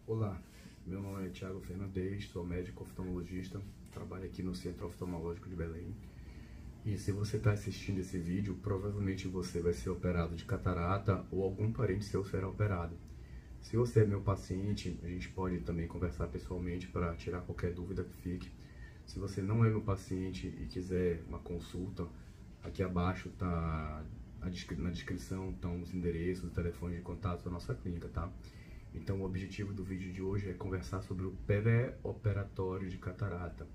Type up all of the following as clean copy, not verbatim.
Olá, meu nome é Thiago Fernandes, sou médico oftalmologista, trabalho aqui no Centro Oftalmológico de Belém. E se você está assistindo esse vídeo, provavelmente você vai ser operado de catarata ou algum parente seu será operado. Se você é meu paciente, a gente pode também conversar pessoalmente para tirar qualquer dúvida que fique. Se você não é meu paciente e quiser uma consulta, aqui abaixo tá na descrição estão os endereços, os telefones de contato da nossa clínica, tá? Então o objetivo do vídeo de hoje é conversar sobre o pré-operatório de catarata.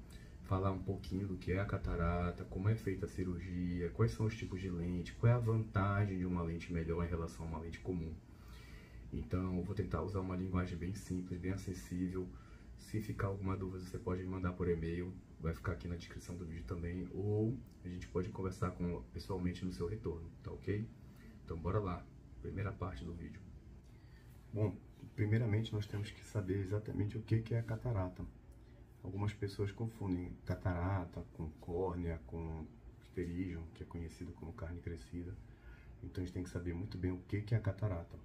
Falar um pouquinho do que é a catarata, como é feita a cirurgia, quais são os tipos de lente, qual é a vantagem de uma lente melhor em relação a uma lente comum. Então eu vou tentar usar uma linguagem bem simples, bem acessível. Se ficar alguma dúvida, você pode me mandar por e-mail, vai ficar aqui na descrição do vídeo também, ou a gente pode conversar pessoalmente no seu retorno, tá ok? Então bora lá, primeira parte do vídeo. Bom, primeiramente nós temos que saber exatamente o que é a catarata. Algumas pessoas confundem catarata com córnea, com pterígio, que é conhecido como carne crescida. Então a gente tem que saber muito bem o que é a catarata.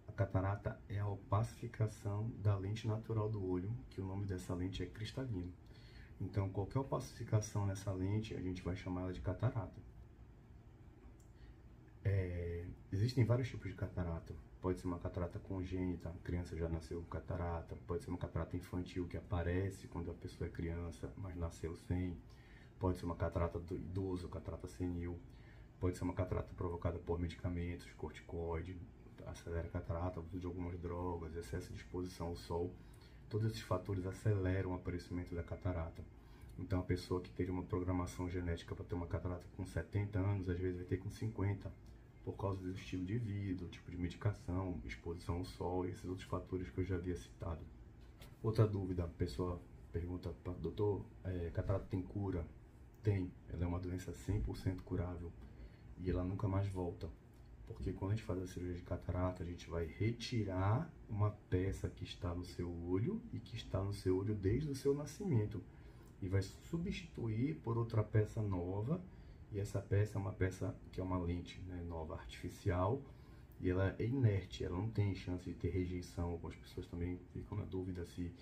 A catarata é a opacificação da lente natural do olho, que o nome dessa lente é cristalino. Então qualquer opacificação nessa lente a gente vai chamar ela de catarata. Existem vários tipos de catarata. Pode ser uma catarata congênita, a criança já nasceu com catarata. Pode ser uma catarata infantil que aparece quando a pessoa é criança, mas nasceu sem. Pode ser uma catarata do idoso, catarata senil. Pode ser uma catarata provocada por medicamentos, corticoide, acelera a catarata, uso de algumas drogas, excesso de exposição ao sol. Todos esses fatores aceleram o aparecimento da catarata. Então a pessoa que teria uma programação genética para ter uma catarata com 70 anos, às vezes vai ter com 50, por causa do estilo de vida, o tipo de medicação, exposição ao sol e esses outros fatores que eu já havia citado. Outra dúvida, a pessoa pergunta para o doutor, catarata tem cura? Tem, ela é uma doença 100% curável e ela nunca mais volta. Porque quando a gente faz a cirurgia de catarata, a gente vai retirar uma peça que está no seu olho e que está no seu olho desde o seu nascimento e vai substituir por outra peça nova. E essa peça é uma peça que é uma lente, né, nova, artificial, e ela é inerte, ela não tem chance de ter rejeição. Algumas pessoas também ficam na dúvida se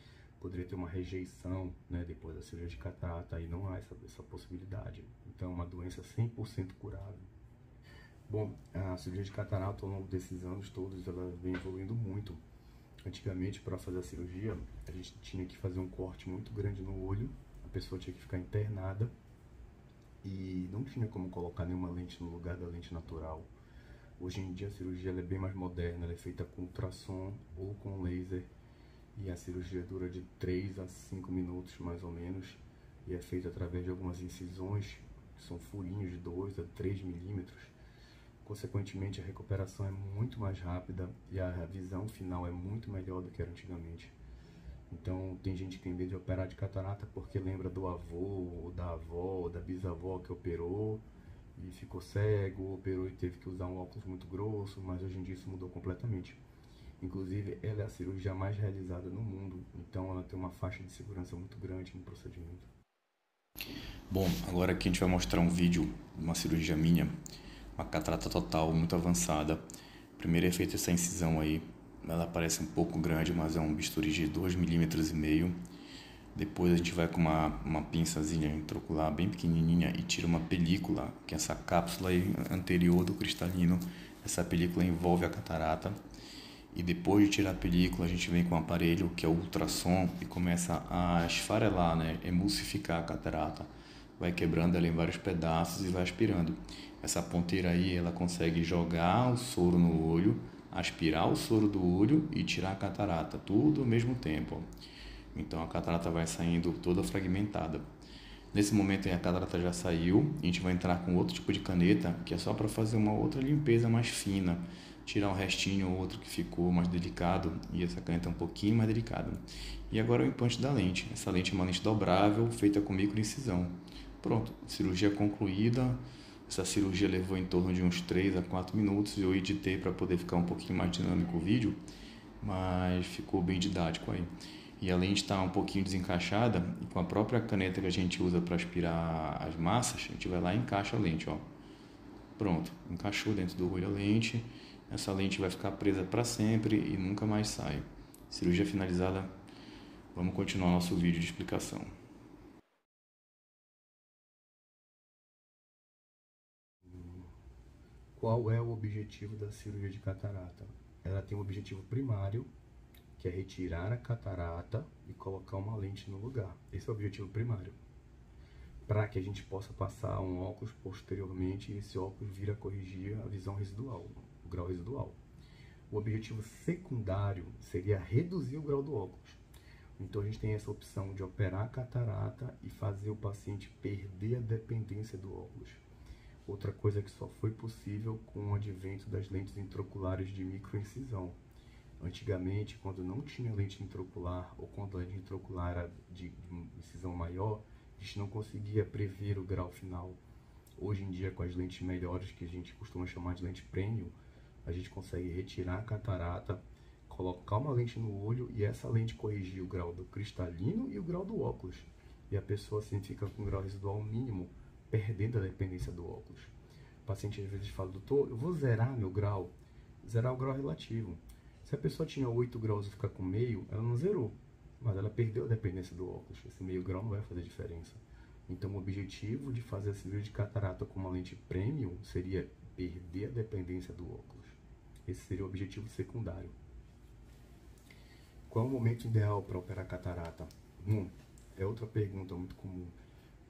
poderia ter uma rejeição, né, depois da cirurgia de catarata, e não há essa possibilidade. Então é uma doença 100% curável. Bom, a cirurgia de catarata ao longo desses anos todos, ela vem evoluindo muito. Antigamente, para fazer a cirurgia, a gente tinha que fazer um corte muito grande no olho, a pessoa tinha que ficar internada, e não tinha como colocar nenhuma lente no lugar da lente natural. Hoje em dia a cirurgia ela é bem mais moderna, ela é feita com ultrassom ou com laser, e a cirurgia dura de 3 a 5 minutos mais ou menos, e é feita através de algumas incisões, que são furinhos de 2 a 3 milímetros. Consequentemente a recuperação é muito mais rápida e a visão final é muito melhor do que era antigamente. Então tem gente que tem medo de operar de catarata porque lembra do avô, ou da avó, ou da bisavó que operou e ficou cego, operou e teve que usar um óculos muito grosso, mas hoje em dia isso mudou completamente. Inclusive ela é a cirurgia mais realizada no mundo, então ela tem uma faixa de segurança muito grande no procedimento. Bom, agora aqui a gente vai mostrar um vídeo de uma cirurgia minha, uma catarata total muito avançada. Primeiro é feita essa incisão aí. Ela parece um pouco grande, mas é um bisturi de 2,5 mm. Depois a gente vai com uma pinçazinha intraocular bem pequenininha e tira uma película, que é essa cápsula aí anterior do cristalino. Essa película envolve a catarata. E depois de tirar a película, a gente vem com um aparelho que é o ultrassom e começa a esfarelar, né, emulsificar a catarata. Vai quebrando ela em vários pedaços e vai aspirando. Essa ponteira aí, ela consegue jogar o soro no olho, aspirar o soro do olho e tirar a catarata, tudo ao mesmo tempo. Então a catarata vai saindo toda fragmentada. Nesse momento a catarata já saiu, a gente vai entrar com outro tipo de caneta, que é só para fazer uma outra limpeza mais fina, tirar um restinho ou outro que ficou mais delicado, e essa caneta é um pouquinho mais delicada. E agora o implante da lente. Essa lente é uma lente dobrável, feita com microincisão. Pronto, cirurgia concluída. Essa cirurgia levou em torno de uns 3 a 4 minutos. Eu editei para poder ficar um pouquinho mais dinâmico o vídeo, mas ficou bem didático aí. E a lente está um pouquinho desencaixada, e com a própria caneta que a gente usa para aspirar as massas, a gente vai lá e encaixa a lente, ó. Pronto, encaixou dentro do olho a lente. Essa lente vai ficar presa para sempre e nunca mais sai. Cirurgia finalizada, vamos continuar nosso vídeo de explicação. Qual é o objetivo da cirurgia de catarata? Ela tem um objetivo primário, que é retirar a catarata e colocar uma lente no lugar. Esse é o objetivo primário. Para que a gente possa passar um óculos posteriormente e esse óculos vir a corrigir a visão residual, o grau residual. O objetivo secundário seria reduzir o grau do óculos. Então a gente tem essa opção de operar a catarata e fazer o paciente perder a dependência do óculos. Outra coisa que só foi possível com o advento das lentes intraoculares de microincisão. Antigamente, quando não tinha lente intraocular ou quando a lente intraocular era de incisão maior, a gente não conseguia prever o grau final. Hoje em dia, com as lentes melhores, que a gente costuma chamar de lente premium, a gente consegue retirar a catarata, colocar uma lente no olho e essa lente corrigir o grau do cristalino e o grau do óculos. E a pessoa assim fica com um grau residual mínimo, perdendo a dependência do óculos. O paciente às vezes fala, doutor, eu vou zerar meu grau. Zerar o grau relativo. Se a pessoa tinha 8 graus e ficar com meio, ela não zerou, mas ela perdeu a dependência do óculos. Esse meio grau não vai fazer diferença. Então o objetivo de fazer a cirurgia de catarata com uma lente premium seria perder a dependência do óculos. Esse seria o objetivo secundário. Qual é o momento ideal para operar catarata? É outra pergunta muito comum.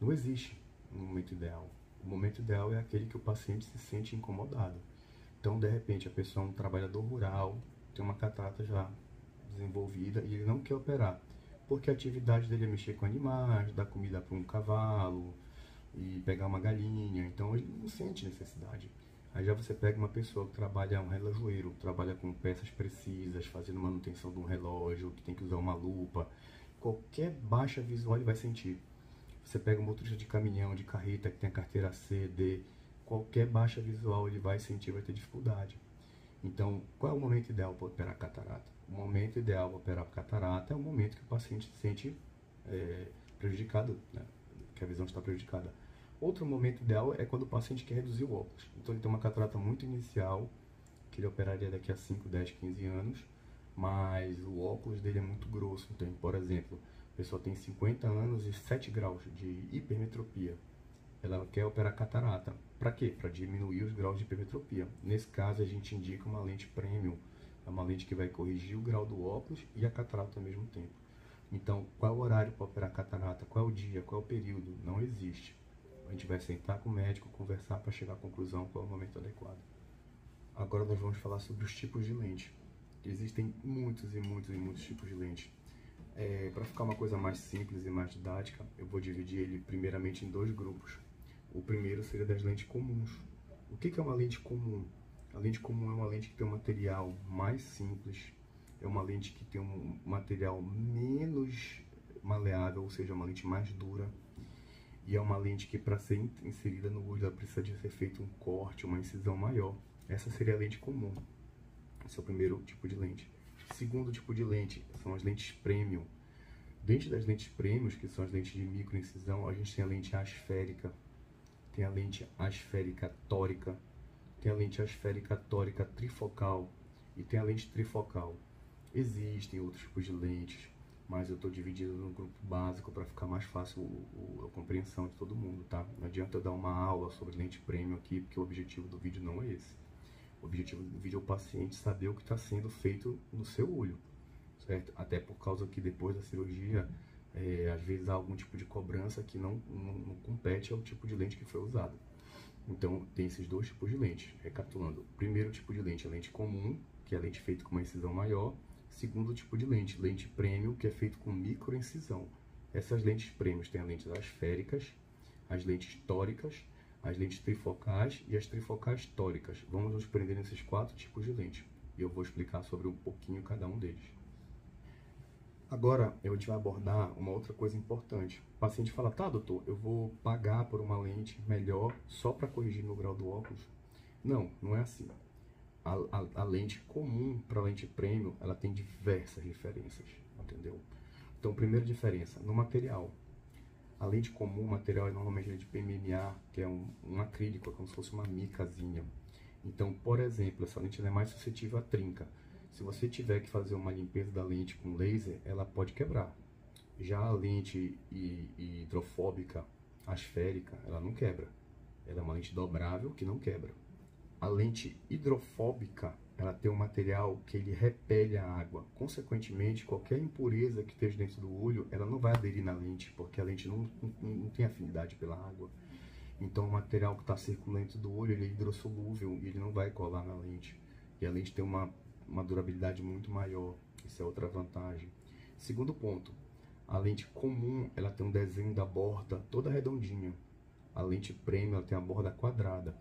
Não existe um momento ideal. O momento ideal é aquele que o paciente se sente incomodado. Então, de repente, a pessoa é um trabalhador rural, tem uma catarata já desenvolvida e ele não quer operar, porque a atividade dele é mexer com animais, dar comida para um cavalo e pegar uma galinha, então ele não sente necessidade. Aí já você pega uma pessoa que trabalha um relojoeiro, trabalha com peças precisas, fazendo manutenção de um relógio, que tem que usar uma lupa, qualquer baixa visual ele vai sentir. Você pega um motorista de caminhão, de carreta, que tem a carteira C, D, qualquer baixa visual ele vai sentir, vai ter dificuldade. Então, qual é o momento ideal para operar catarata? O momento ideal para operar catarata é o momento que o paciente se sente prejudicado, né? Que a visão está prejudicada. Outro momento ideal é quando o paciente quer reduzir o óculos. Então, ele tem uma catarata muito inicial, que ele operaria daqui a 5, 10, 15 anos, mas o óculos dele é muito grosso. Então, por exemplo, a pessoa tem 50 anos e 7 graus de hipermetropia. Ela quer operar catarata. Para quê? Para diminuir os graus de hipermetropia. Nesse caso, a gente indica uma lente premium. É uma lente que vai corrigir o grau do óculos e a catarata ao mesmo tempo. Então, qual é o horário para operar catarata? Qual é o dia? Qual é o período? Não existe. A gente vai sentar com o médico, conversar para chegar à conclusão qual é o momento adequado. Agora nós vamos falar sobre os tipos de lente. Existem muitos tipos de lente. Para ficar uma coisa mais simples e mais didática, eu vou dividir ele primeiramente em 2 grupos. O primeiro seria das lentes comuns. O que é uma lente comum? A lente comum é uma lente que tem um material mais simples, é uma lente que tem um material menos maleável, ou seja, uma lente mais dura, e é uma lente que para ser inserida no olho ela precisa de ser feito um corte, uma incisão maior. Essa seria a lente comum. Esse é o primeiro tipo de lente. Segundo tipo de lente são as lentes premium. Dentro das lentes premium, que são as lentes de microincisão, a gente tem a lente asférica, tem a lente asférica tórica, tem a lente asférica tórica trifocal e tem a lente trifocal. Existem outros tipos de lentes, mas eu estou dividido no grupo básico para ficar mais fácil a compreensão de todo mundo, tá? Não adianta eu dar uma aula sobre lente premium aqui, porque o objetivo do vídeo não é esse. O objetivo do vídeo é o paciente saber o que está sendo feito no seu olho, certo? Até por causa que depois da cirurgia, às vezes há algum tipo de cobrança que não compete ao tipo de lente que foi usado. Então, tem esses 2 tipos de lente. Recapitulando, o primeiro tipo de lente é a lente comum, que é a lente feita com uma incisão maior. Segundo tipo de lente premium, que é feito com microincisão. Essas lentes premium têm as lentes asféricas, as lentes tóricas, as lentes trifocais e as trifocais tóricas. Vamos nos prender nesses 4 tipos de lente. E eu vou explicar sobre um pouquinho cada um deles. Agora, a gente vai abordar uma outra coisa importante. O paciente fala, tá, doutor, eu vou pagar por uma lente melhor só para corrigir meu grau do óculos? Não, não é assim. A lente comum para a lente premium, ela tem diversas diferenças, entendeu? Então, primeira diferença, no material. A lente comum, o material é normalmente de PMMA, que é um acrílico, é como se fosse uma micazinha. Então, por exemplo, essa lente é mais suscetível à trinca. Se você tiver que fazer uma limpeza da lente com laser, ela pode quebrar. Já a lente hidrofóbica asférica, ela não quebra. Ela é uma lente dobrável que não quebra. A lente hidrofóbica, ela tem um material que ele repele a água. Consequentemente, qualquer impureza que esteja dentro do olho, ela não vai aderir na lente, porque a lente não tem afinidade pela água. Então, o material que está circulando dentro do olho, ele é hidrossolúvel e ele não vai colar na lente. E a lente tem uma durabilidade muito maior. Isso é outra vantagem. Segundo ponto, a lente comum, ela tem um desenho da borda toda redondinha. A lente premium, ela tem a borda quadrada.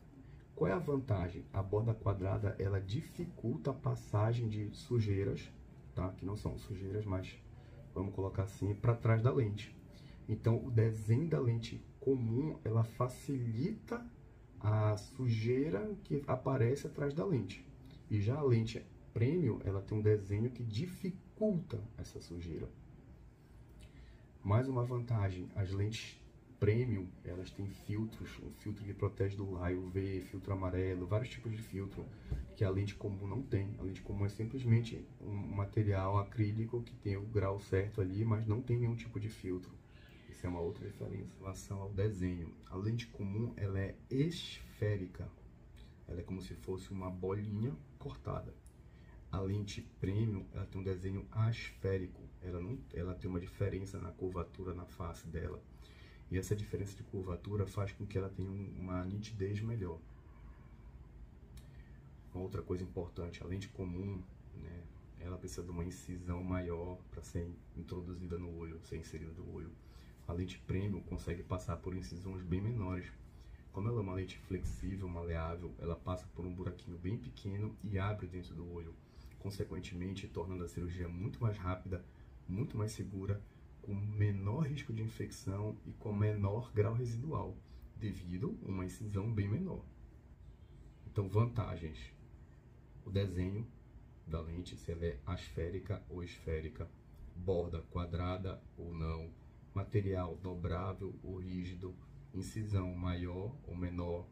Qual é a vantagem? A borda quadrada, ela dificulta a passagem de sujeiras, tá? Que não são sujeiras, mas vamos colocar assim, para trás da lente. Então, o desenho da lente comum, ela facilita a sujeira que aparece atrás da lente. E já a lente premium, ela tem um desenho que dificulta essa sujeira. Mais uma vantagem, as lentes premium, elas têm filtros, um filtro que protege do raio UV, filtro amarelo, vários tipos de filtro que a lente comum não tem. A lente comum é simplesmente um material acrílico que tem o grau certo ali, mas não tem nenhum tipo de filtro. Isso é uma outra diferença em relação ao desenho. A lente comum, ela é esférica. Ela é como se fosse uma bolinha cortada. A lente premium, ela tem um desenho asférico. Ela tem uma diferença na curvatura na face dela. E essa diferença de curvatura faz com que ela tenha uma nitidez melhor. Uma outra coisa importante, a lente comum, né, ela precisa de uma incisão maior para ser introduzida no olho, ser inserida no olho. A lente premium consegue passar por incisões bem menores. Como ela é uma lente flexível, maleável, ela passa por um buraquinho bem pequeno e abre dentro do olho, consequentemente tornando a cirurgia muito mais rápida, muito mais segura, com menor risco de infecção e com menor grau residual, devido a uma incisão bem menor. Então, vantagens: o desenho da lente, se ela é asférica ou esférica, borda quadrada ou não, material dobrável ou rígido, incisão maior ou menor,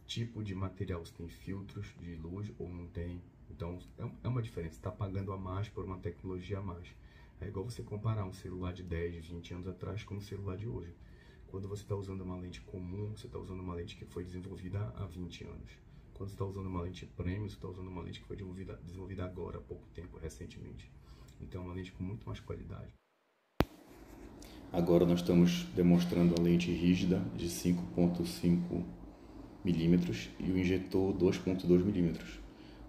tipo de material, se tem filtros de luz ou não tem. Então, é uma diferença, está pagando a mais por uma tecnologia a mais. É igual você comparar um celular de 10, 20 anos atrás com um celular de hoje. Quando você está usando uma lente comum, você está usando uma lente que foi desenvolvida há 20 anos. Quando você está usando uma lente premium, você está usando uma lente que foi desenvolvida agora, há pouco tempo, recentemente. Então, é uma lente com muito mais qualidade. Agora nós estamos demonstrando a lente rígida de 5,5 milímetros e o injetor 2,2 milímetros.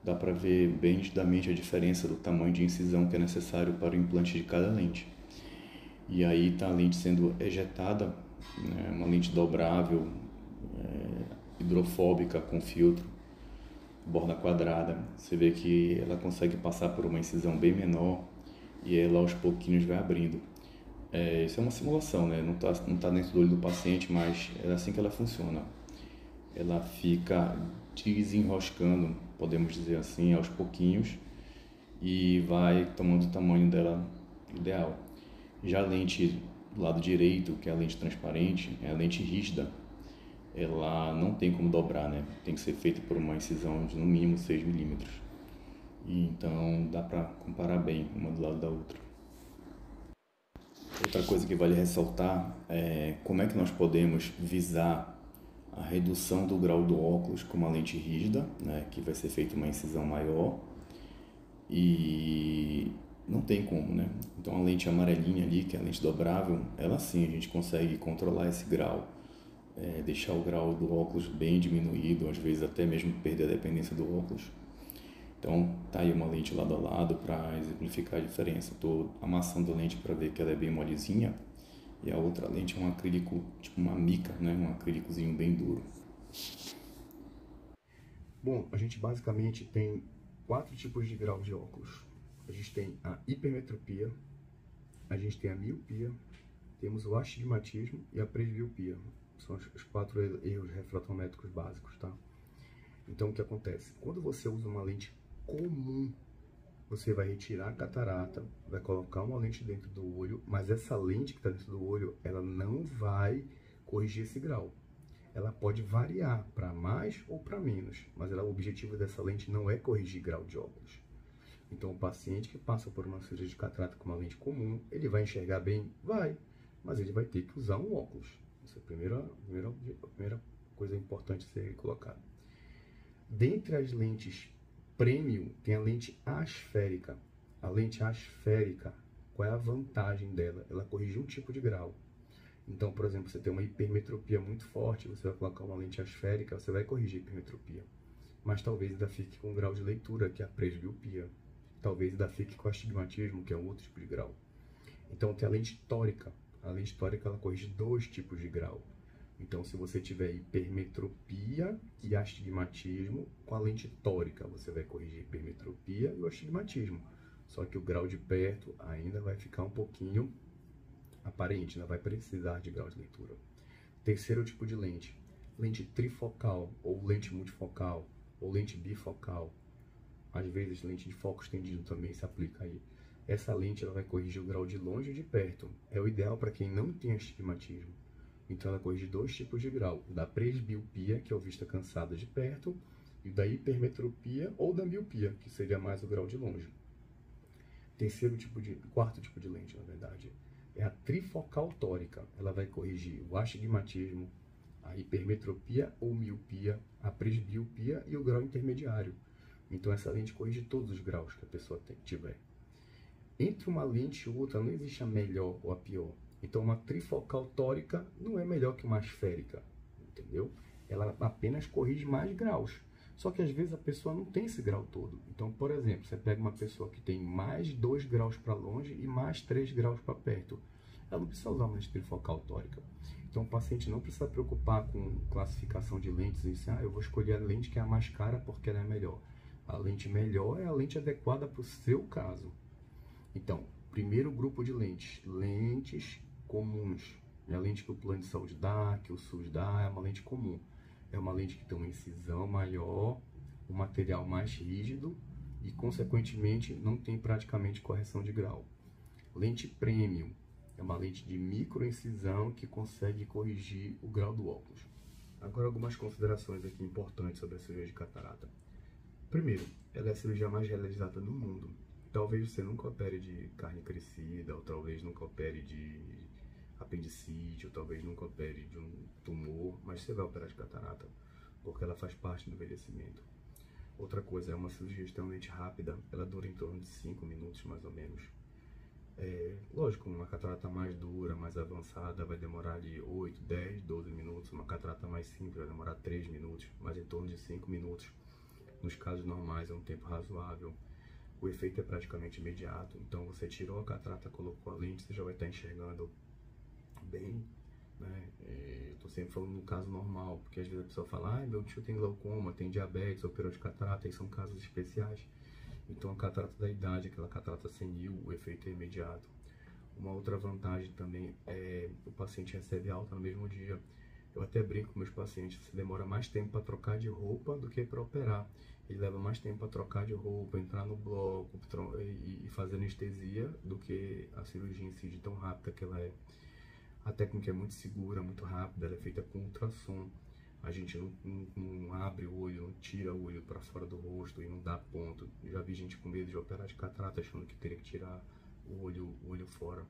Dá para ver bem nitidamente a diferença do tamanho de incisão que é necessário para o implante de cada lente. E aí está a lente sendo ejetada, né, uma lente dobrável, hidrofóbica com filtro, borda quadrada. Você vê que ela consegue passar por uma incisão bem menor e ela aos pouquinhos vai abrindo. Isso é uma simulação, né? Não tá dentro do olho do paciente, mas é assim que ela funciona. Ela fica desenroscando, podemos dizer assim, aos pouquinhos e vai tomando o tamanho dela ideal. Já a lente do lado direito, que é a lente transparente, é a lente rígida, ela não tem como dobrar, né? Tem que ser feita por uma incisão de no mínimo 6 milímetros. E então dá para comparar bem uma do lado da outra. Outra coisa que vale ressaltar é como é que nós podemos visar a redução do grau do óculos com uma lente rígida, né, que vai ser feita uma incisão maior, e não tem como, né? Então a lente amarelinha ali, que é a lente dobrável, ela sim a gente consegue controlar esse grau, deixar o grau do óculos bem diminuído, às vezes até mesmo perder a dependência do óculos. Então tá aí uma lente lado a lado para exemplificar a diferença. Estou amassando a lente para ver que ela é bem molezinha. E a outra lente é um acrílico, tipo uma mica, né? Um acrílicozinho bem duro. Bom, a gente basicamente tem 4 tipos de graus de óculos. A gente tem a hipermetropia, a gente tem a miopia, temos o astigmatismo e a presbiopia. São os 4 erros refratométricos básicos, tá? Então, o que acontece? Quando você usa uma lente comum, você vai retirar a catarata, vai colocar uma lente dentro do olho, mas essa lente que está dentro do olho, ela não vai corrigir esse grau. Ela pode variar para mais ou para menos, mas o objetivo dessa lente não é corrigir grau de óculos. Então, o paciente que passa por uma cirurgia de catarata com uma lente comum, ele vai enxergar bem? Vai, mas ele vai ter que usar um óculos. Essa é a primeira coisa importante a ser colocada. Dentre as lentes premium, tem a lente asférica. A lente asférica, qual é a vantagem dela? Ela corrige um tipo de grau. Então, por exemplo, você tem uma hipermetropia muito forte, você vai colocar uma lente asférica, você vai corrigir a hipermetropia. Mas talvez ainda fique com um grau de leitura, que é a presbiopia. Talvez ainda fique com astigmatismo, que é um outro tipo de grau. Então, tem a lente tórica. A lente tórica, ela corrige 2 tipos de grau. Então, se você tiver hipermetropia e astigmatismo, com a lente tórica você vai corrigir a hipermetropia e o astigmatismo. Só que o grau de perto ainda vai ficar um pouquinho aparente, ainda vai precisar de grau de leitura. Terceiro tipo de lente, lente trifocal, ou lente multifocal, ou lente bifocal. Às vezes, lente de foco estendido também se aplica aí. Essa lente ela vai corrigir o grau de longe e de perto. É o ideal para quem não tem astigmatismo. Então, ela corrige 2 tipos de grau, da presbiopia, que é o vista cansada de perto, e da hipermetropia ou da miopia, que seria mais o grau de longe. Quarto tipo de lente, na verdade, é a trifocal tórica. Ela vai corrigir o astigmatismo, a hipermetropia ou miopia, a presbiopia e o grau intermediário. Então, essa lente corrige todos os graus que a pessoa tiver. Entre uma lente e outra, não existe a melhor ou a pior. Então, uma trifocal tórica não é melhor que uma asférica, entendeu? Ela apenas corrige mais graus. Só que às vezes a pessoa não tem esse grau todo. Então, por exemplo, você pega uma pessoa que tem mais 2 graus para longe e mais 3 graus para perto. Ela não precisa usar uma lente trifocal tórica. Então, o paciente não precisa se preocupar com classificação de lentes e dizer, eu vou escolher a lente que é a mais cara porque ela é melhor. A lente melhor é a lente adequada para o seu caso. Então, primeiro grupo de lentes, lentes comuns. É a lente que o plano de saúde dá, que o SUS dá, é uma lente comum. É uma lente que tem uma incisão maior, um material mais rígido e, consequentemente, não tem praticamente correção de grau. Lente premium é uma lente de microincisão que consegue corrigir o grau do óculos. Agora, algumas considerações aqui importantes sobre a cirurgia de catarata. Primeiro, ela é a cirurgia mais realizada no mundo. Talvez você nunca opere de carne crescida, ou talvez nunca opere de apendicite, ou talvez nunca opere de um tumor, mas você vai operar de catarata, porque ela faz parte do envelhecimento. Outra coisa, é uma cirurgia extremamente rápida, ela dura em torno de 5 minutos, mais ou menos. Lógico, uma catarata mais dura, mais avançada, vai demorar de 8, 10, 12 minutos. Uma catarata mais simples vai demorar 3 minutos, mas em torno de 5 minutos. Nos casos normais é um tempo razoável. O efeito é praticamente imediato. Então, você tirou a catarata, colocou a lente, você já vai estar enxergando bem, né? Eu tô sempre falando no caso normal, porque às vezes a pessoa fala, meu tio tem glaucoma, tem diabetes, operou de catarata, e são casos especiais. Então, a catarata da idade, aquela catarata senil, o efeito é imediato. Uma outra vantagem também é o paciente recebe alta no mesmo dia. Eu até brinco com meus pacientes, você demora mais tempo para trocar de roupa do que para operar. Ele leva mais tempo para trocar de roupa, entrar no bloco e fazer anestesia do que a cirurgia em si, de tão rápida que ela é. A técnica é muito segura, muito rápida, ela é feita com ultrassom. A gente não abre o olho, não tira o olho para fora do rosto e não dá ponto. Eu já vi gente com medo de operar de catarata, achando que teria que tirar o olho fora.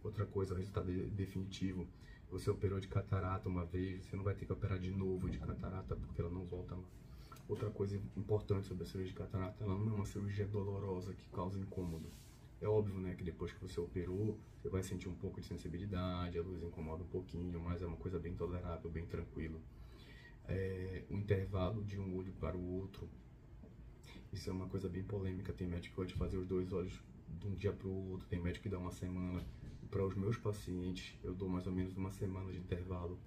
Outra coisa, o resultado definitivo. Você operou de catarata uma vez, você não vai ter que operar de novo de catarata, porque ela não volta mais. Outra coisa importante sobre a cirurgia de catarata, ela não é uma cirurgia dolorosa que causa incômodo. É óbvio, né, que depois que você operou, você vai sentir um pouco de sensibilidade, a luz incomoda um pouquinho, mas é uma coisa bem tolerável, bem tranquilo. O intervalo de um olho para o outro, isso é uma coisa bem polêmica. Tem médico que pode fazer os 2 olhos de um dia para o outro, tem médico que dá uma semana. Para os meus pacientes, eu dou mais ou menos 1 semana de intervalo,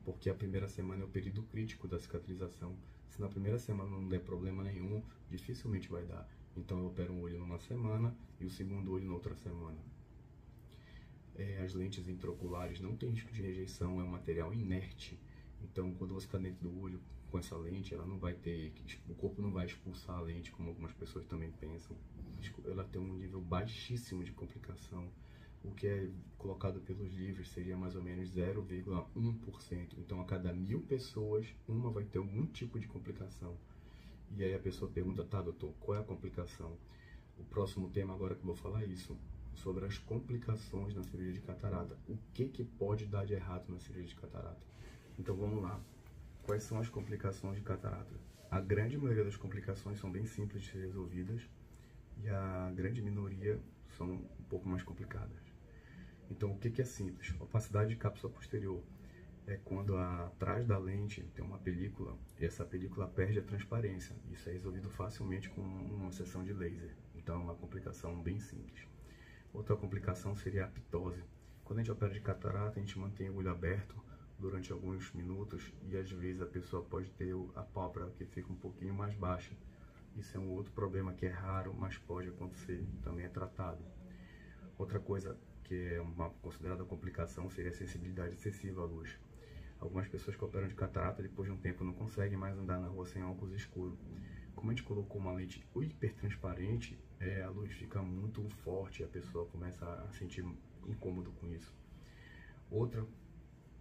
porque a primeira semana é o período crítico da cicatrização. Se na primeira semana não der problema nenhum, dificilmente vai dar. Então eu opero um olho numa semana e o segundo olho na outra semana. As lentes intraoculares não tem risco de rejeição, é um material inerte. Então, quando você está dentro do olho com essa lente, ela não vai ter, o corpo não vai expulsar a lente, como algumas pessoas também pensam. Ela tem um nível baixíssimo de complicação. O que é colocado pelos livros seria mais ou menos 0,1%. Então, a cada 1000 pessoas, uma vai ter algum tipo de complicação. E aí a pessoa pergunta, tá, doutor, qual é a complicação? O próximo tema agora que eu vou falar é isso, sobre as complicações na cirurgia de catarata. O que pode dar de errado na cirurgia de catarata? Então vamos lá. Quais são as complicações de catarata? A grande maioria das complicações são bem simples de ser resolvidas e a grande minoria são um pouco mais complicadas. Então o que é simples? Opacidade de cápsula posterior é quando atrás da lente tem uma película e essa película perde a transparência. Isso é resolvido facilmente com uma sessão de laser. Então é uma complicação bem simples. Outra complicação seria a ptose. Quando a gente opera de catarata, a gente mantém o olho aberto durante alguns minutos e às vezes a pessoa pode ter a pálpebra que fica um pouquinho mais baixa. Isso é um outro problema que é raro, mas pode acontecer, também é tratado. Outra coisa que é uma considerada complicação seria a sensibilidade excessiva à luz. Algumas pessoas que operam de catarata depois de um tempo não conseguem mais andar na rua sem óculos escuros. Como a gente colocou uma lente hipertransparente, a luz fica muito forte e a pessoa começa a sentir incômodo com isso. Outra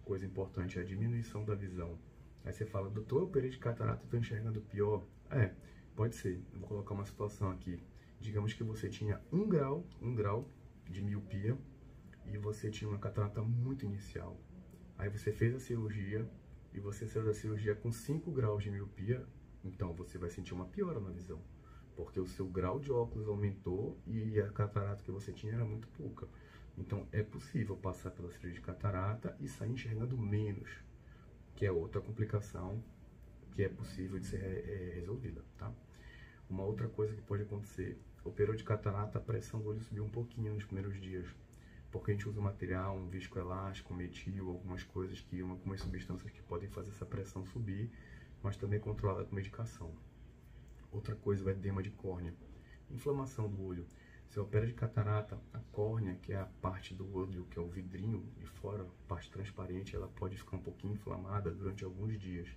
coisa importante é a diminuição da visão. Aí você fala, doutor, eu operei de catarata e estou enxergando pior. Pode ser. Eu vou colocar uma situação aqui. Digamos que você tinha um grau de miopia e você tinha uma catarata muito inicial. Aí você fez a cirurgia e você saiu da cirurgia com 5 graus de miopia, então você vai sentir uma piora na visão, porque o seu grau de óculos aumentou e a catarata que você tinha era muito pouca. Então é possível passar pela cirurgia de catarata e sair enxergando menos, que é outra complicação que é possível de ser resolvida, tá? Uma outra coisa que pode acontecer, operou de catarata, a pressão do olho subiu um pouquinho nos primeiros dias, porque a gente usa um material, um viscoelástico, metil, algumas coisas algumas substâncias que podem fazer essa pressão subir, mas também controlada com medicação. Outra coisa é o edema de córnea, inflamação do olho. Se opera de catarata, a córnea, que é a parte do olho, que é o vidrinho de fora, a parte transparente, ela pode ficar um pouquinho inflamada durante alguns dias,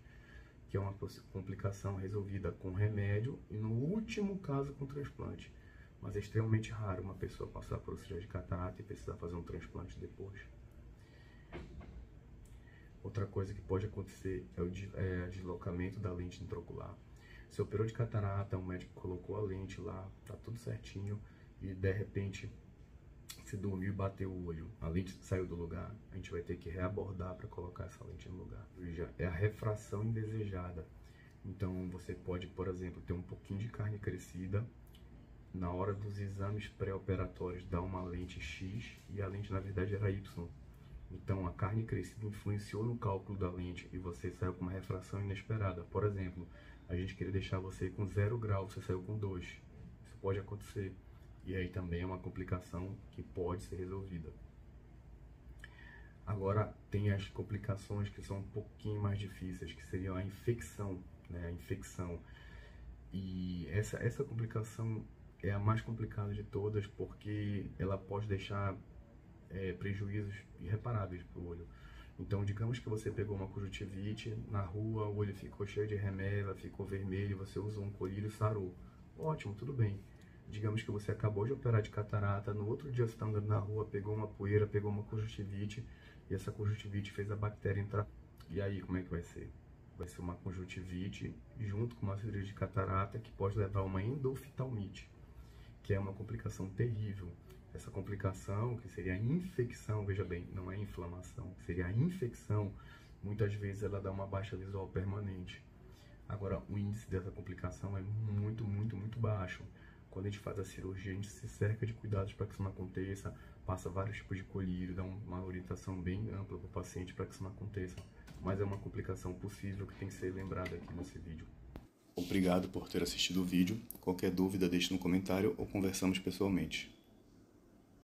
que é uma complicação resolvida com remédio e, no último caso, com transplante. Mas é extremamente raro uma pessoa passar por cirurgia de catarata e precisar fazer um transplante depois. Outra coisa que pode acontecer é o deslocamento da lente intraocular. Se operou de catarata, o médico colocou a lente lá, tá tudo certinho, e de repente se dormiu e bateu o olho, a lente saiu do lugar, a gente vai ter que reabordar para colocar essa lente no lugar. É a refração indesejada. Então você pode, por exemplo, ter um pouquinho de carne crescida, na hora dos exames pré-operatórios dá uma lente X e a lente na verdade era Y. Então a carne crescida influenciou no cálculo da lente e você saiu com uma refração inesperada. Por exemplo, a gente queria deixar você com 0 grau, você saiu com 2. Isso pode acontecer. E aí também é uma complicação que pode ser resolvida. Agora tem as complicações que são um pouquinho mais difíceis, que seriam a infecção, né? A infecção. E essa complicação é a mais complicada de todas, porque ela pode deixar prejuízos irreparáveis para o olho. Então, digamos que você pegou uma conjuntivite na rua, o olho ficou cheio de remela, ficou vermelho, você usou um colírio e sarou. Ótimo, tudo bem. Digamos que você acabou de operar de catarata, no outro dia você está andando na rua, pegou uma poeira, pegou uma conjuntivite, e essa conjuntivite fez a bactéria entrar. E aí, como é que vai ser? Vai ser uma conjuntivite junto com uma cirurgia de catarata que pode levar a uma endoftalmite, que é uma complicação terrível. Essa complicação, que seria a infecção, veja bem, não é inflamação, seria a infecção, muitas vezes ela dá uma baixa visual permanente. Agora, o índice dessa complicação é muito, muito, muito baixo. Quando a gente faz a cirurgia, a gente se cerca de cuidados para que isso não aconteça, passa vários tipos de colírio, dá uma orientação bem ampla para o paciente para que isso não aconteça. Mas é uma complicação possível que tem que ser lembrada aqui nesse vídeo. Obrigado por ter assistido o vídeo. Qualquer dúvida, deixe no comentário ou conversamos pessoalmente.